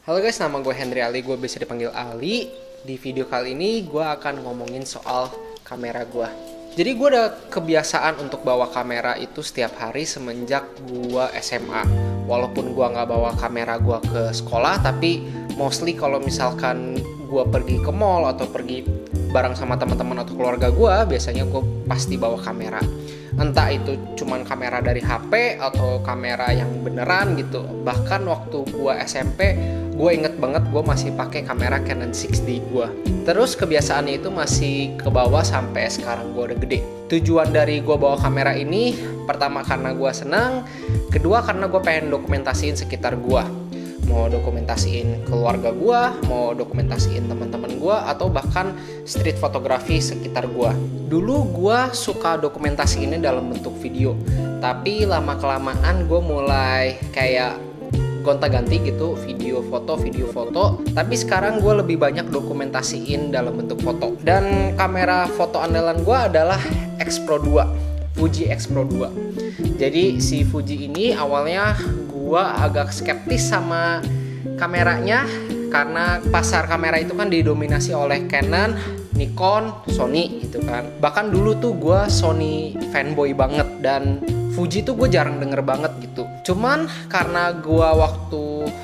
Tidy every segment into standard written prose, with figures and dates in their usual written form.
Halo guys, nama gue Henry Ali, gue bisa dipanggil Ali. Di video kali ini gue akan ngomongin soal kamera gue. Jadi gue ada kebiasaan untuk bawa kamera itu setiap hari semenjak gue SMA. Walaupun gue nggak bawa kamera gue ke sekolah, tapi mostly kalau misalkan gue pergi ke mall atau pergi bareng sama teman-teman atau keluarga gue, biasanya gue pasti bawa kamera. Entah itu cuman kamera dari HP atau kamera yang beneran gitu. Bahkan waktu gue SMP, gue inget banget gue masih pakai kamera Canon 6D gue. Terus kebiasaannya itu masih ke bawah sampai sekarang gue udah gede. Tujuan dari gue bawa kamera ini, pertama karena gue senang, kedua karena gue pengen dokumentasiin sekitar gue. Mau dokumentasiin keluarga gue, mau dokumentasiin teman-teman gue, atau bahkan street fotografi sekitar gue. Dulu gue suka dokumentasi ini dalam bentuk video, tapi lama-kelamaan gue mulai kayak gonta-ganti gitu, video foto. Tapi sekarang gue lebih banyak dokumentasiin dalam bentuk foto. Dan kamera foto andalan gue adalah X Pro 2, Fuji X Pro 2. Jadi si Fuji ini awalnya gue agak skeptis sama kameranya, karena pasar kamera itu kan didominasi oleh Canon, Nikon, Sony gitu kan. Bahkan dulu tuh gue Sony fanboy banget, dan Fuji tuh gue jarang denger banget gitu. Cuman karena gue waktu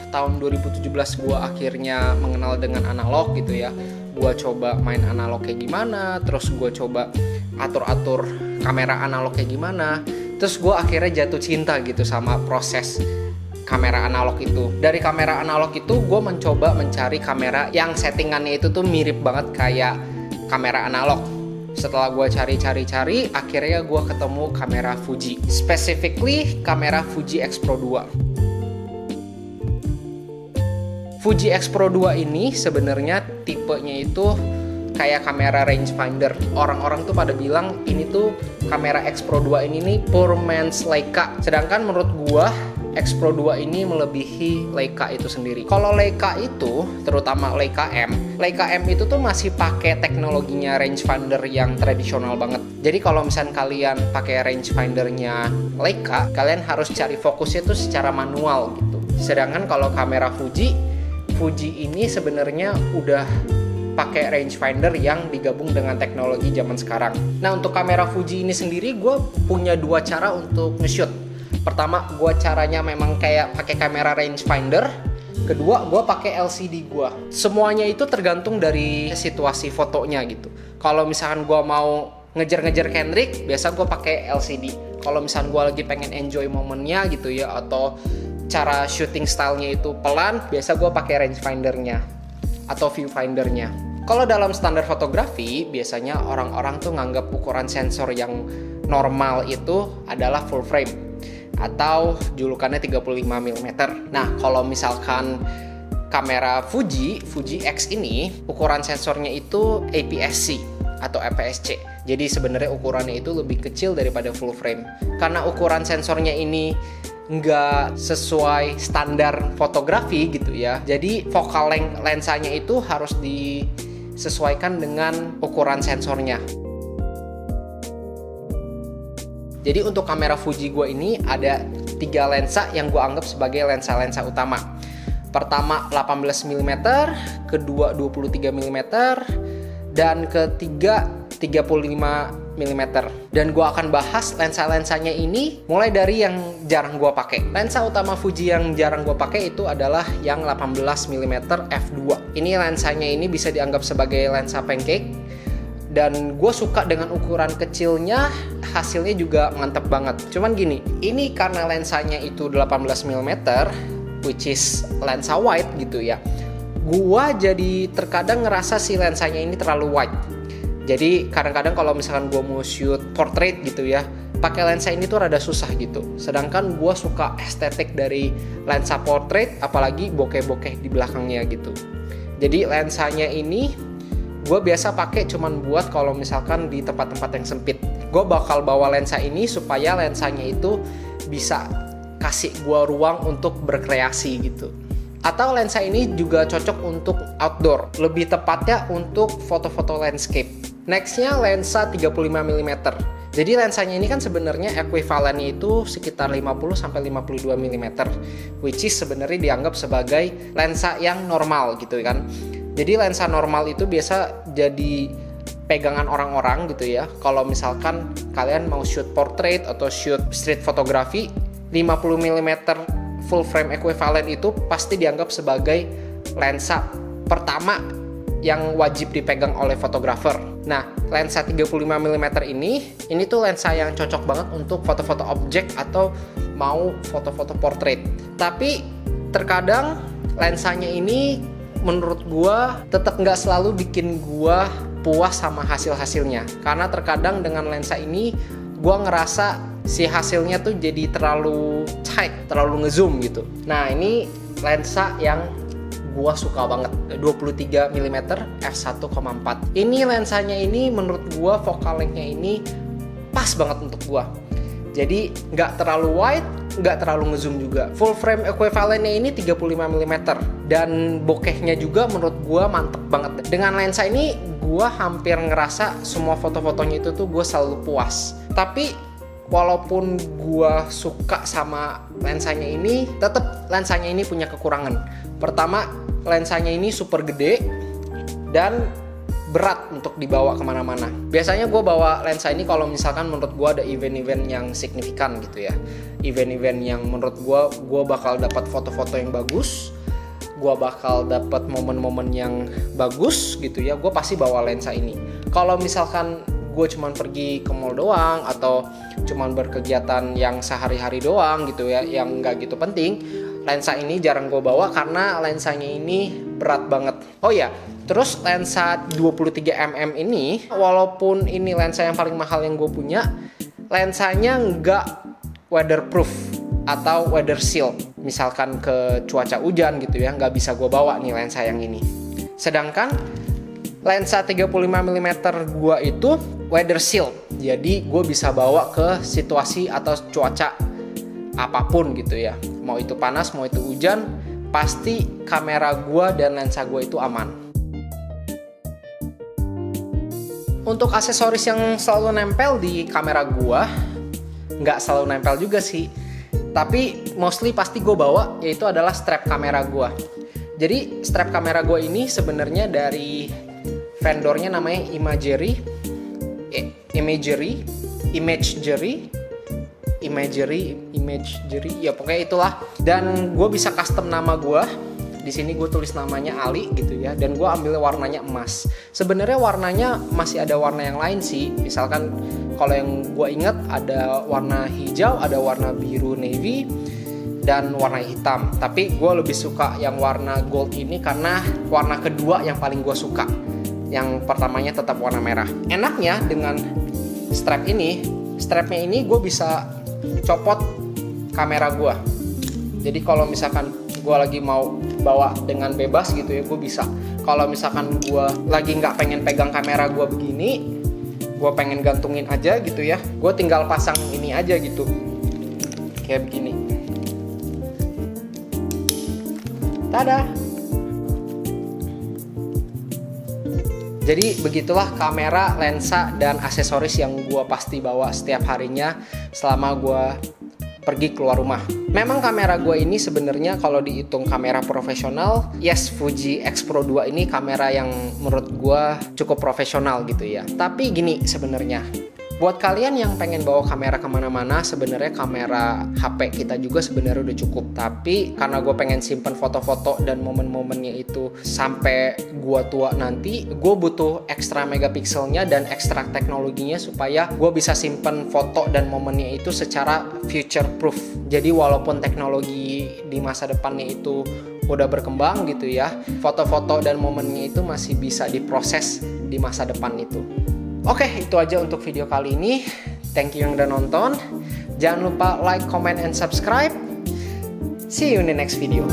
tahun 2017 gue akhirnya mengenal dengan analog gitu ya. Gue coba main analog kayak gimana, terus gue coba atur-atur kamera analog kayak gimana. Terus gue akhirnya jatuh cinta gitu sama proses kamera analog itu. Dari kamera analog itu gue mencoba mencari kamera yang settingannya itu tuh mirip banget kayak kamera analog. Setelah gue cari, akhirnya gue ketemu kamera Fuji. Specifically kamera Fuji X Pro 2. Fuji X Pro 2 ini sebenarnya tipenya itu kayak kamera rangefinder. Orang-orang tuh pada bilang ini tuh kamera X Pro 2 ini nih poor man's Leica. Sedangkan menurut gua X Pro 2 ini melebihi Leica itu sendiri. Kalau Leica itu, terutama Leica M itu tuh masih pakai teknologinya rangefinder yang tradisional banget. Jadi kalau misalnya kalian pakai rangefindernya Leica, kalian harus cari fokusnya tuh secara manual gitu. Sedangkan kalau kamera Fuji ini sebenarnya udah pakai rangefinder yang digabung dengan teknologi zaman sekarang. Nah, untuk kamera Fuji ini sendiri gue punya dua cara untuk nge-shoot. Pertama, gue caranya memang kayak pakai kamera rangefinder. Kedua, gue pakai LCD gue. Semuanya itu tergantung dari situasi fotonya gitu. Kalau misalkan gue mau ngejar-ngejar Kendrick, biasa gue pakai LCD. Kalau misalkan gue lagi pengen enjoy momennya gitu ya, atau cara shooting stylenya itu pelan, biasa gue pakai rangefindernya atau viewfindernya. Kalau dalam standar fotografi, biasanya orang-orang tuh nganggap ukuran sensor yang normal itu adalah full frame atau julukannya 35 mm. Nah, kalau misalkan kamera Fuji X ini, ukuran sensornya itu APS-C atau APS-C. Jadi sebenarnya ukurannya itu lebih kecil daripada full frame. Karena ukuran sensornya ini nggak sesuai standar fotografi gitu ya. Jadi focal length lensanya itu harus disesuaikan dengan ukuran sensornya. Jadi untuk kamera Fuji gue ini ada 3 lensa yang gue anggap sebagai lensa-lensa utama. Pertama 18 mm, kedua 23 mm, dan ketiga 35 mm. Dan gue akan bahas lensa-lensanya ini mulai dari yang jarang gue pakai. Lensa utama Fuji yang jarang gue pakai itu adalah yang 18 mm f2. Ini lensanya ini bisa dianggap sebagai lensa pancake. Dan gue suka dengan ukuran kecilnya, hasilnya juga mantep banget. Cuman gini, ini karena lensanya itu 18 mm, which is lensa wide gitu ya. Gue jadi terkadang ngerasa si lensanya ini terlalu wide. Jadi kadang-kadang kalau misalkan gue mau shoot portrait gitu ya, pakai lensa ini tuh rada susah gitu. Sedangkan gue suka estetik dari lensa portrait, apalagi bokeh-bokeh di belakangnya gitu. Jadi lensanya ini gue biasa pakai cuman buat kalau misalkan di tempat-tempat yang sempit. Gue bakal bawa lensa ini supaya lensanya itu bisa kasih gue ruang untuk berkreasi gitu. Atau lensa ini juga cocok untuk outdoor, lebih tepatnya untuk foto-foto landscape. Nextnya lensa 35 mm. Jadi lensanya ini kan sebenarnya ekuivalennya itu sekitar 50-52 mm, which is sebenarnya dianggap sebagai lensa yang normal gitu kan. Jadi lensa normal itu biasa jadi pegangan orang-orang gitu ya. Kalau misalkan kalian mau shoot portrait atau shoot street photography, 50 mm full frame equivalent itu pasti dianggap sebagai lensa pertama yang wajib dipegang oleh fotografer. Nah, lensa 35 mm ini tuh lensa yang cocok banget untuk foto-foto objek atau mau foto-foto portrait. Tapi terkadang lensanya ini menurut gua tetap nggak selalu bikin gua puas sama hasil-hasilnya. Karena terkadang dengan lensa ini gua ngerasa si hasilnya tuh jadi terlalu tight, terlalu ngezoom gitu. Nah, ini lensa yang gua suka banget, 23 mm f1.4. Ini lensanya ini menurut gua focal length-nya ini pas banget untuk gua. Jadi nggak terlalu wide, nggak terlalu ngezoom juga. Full frame equivalent-nya ini 35 mm dan bokehnya juga menurut gua mantep banget. Dengan lensa ini gua hampir ngerasa semua foto-fotonya itu tuh gua selalu puas. Tapi walaupun gua suka sama lensanya ini, tetap lensanya ini punya kekurangan. Pertama, lensanya ini super gede dan berat untuk dibawa kemana-mana. Biasanya gue bawa lensa ini kalau misalkan menurut gue ada event-event yang signifikan gitu ya. Event-event yang menurut gue bakal dapat foto-foto yang bagus, gue bakal dapat momen-momen yang bagus gitu ya. Gue pasti bawa lensa ini. Kalau misalkan gue cuman pergi ke mall doang atau cuman berkegiatan yang sehari-hari doang gitu ya, yang nggak gitu penting, lensa ini jarang gue bawa karena lensanya ini berat banget. Oh ya, terus lensa 23 mm ini, walaupun ini lensa yang paling mahal yang gue punya, lensanya nggak weatherproof atau weather seal. Misalkan ke cuaca hujan gitu ya, nggak bisa gue bawa nih lensa yang ini. Sedangkan lensa 35 mm gue itu weather seal. Jadi gue bisa bawa ke situasi atau cuaca apapun gitu ya. Mau itu panas, mau itu hujan, pasti kamera gue dan lensa gue itu aman. Untuk aksesoris yang selalu nempel di kamera gue, nggak selalu nempel juga sih, tapi mostly pasti gue bawa, yaitu adalah strap kamera gue. Jadi strap kamera gue ini sebenarnya dari vendornya namanya Imagery, ya pokoknya itulah. Dan gue bisa custom nama gue. Di sini gue tulis namanya Ali gitu ya. Dan gue ambil warnanya emas. Sebenarnya warnanya masih ada warna yang lain sih. Misalkan kalau yang gue ingat ada warna hijau, ada warna biru navy, dan warna hitam. Tapi gue lebih suka yang warna gold ini karena warna kedua yang paling gue suka. Yang pertamanya tetap warna merah. Enaknya dengan strapnya ini gue bisa copot kamera gue. Jadi kalau misalkan gue lagi mau bawa dengan bebas gitu ya, gue bisa. Kalau misalkan gue lagi nggak pengen pegang kamera gue begini, gue pengen gantungin aja gitu ya, gue tinggal pasang ini aja gitu, kayak begini. Tada! Jadi begitulah kamera, lensa, dan aksesoris yang gue pasti bawa setiap harinya selama gue pergi keluar rumah. Memang kamera gue ini sebenarnya kalau dihitung kamera profesional, yes, Fuji X Pro 2 ini kamera yang menurut gue cukup profesional gitu ya. Tapi gini sebenarnya, buat kalian yang pengen bawa kamera kemana-mana, sebenarnya kamera HP kita juga sebenarnya udah cukup. Tapi karena gue pengen simpen foto-foto dan momen-momennya itu sampai gue tua nanti, gue butuh ekstra megapikselnya dan ekstra teknologinya supaya gue bisa simpen foto dan momennya itu secara future proof. Jadi walaupun teknologi di masa depannya itu udah berkembang gitu ya, foto-foto dan momennya itu masih bisa diproses di masa depan itu. Oke, itu aja untuk video kali ini. Thank you yang udah nonton. Jangan lupa like, comment, and subscribe. See you in the next video.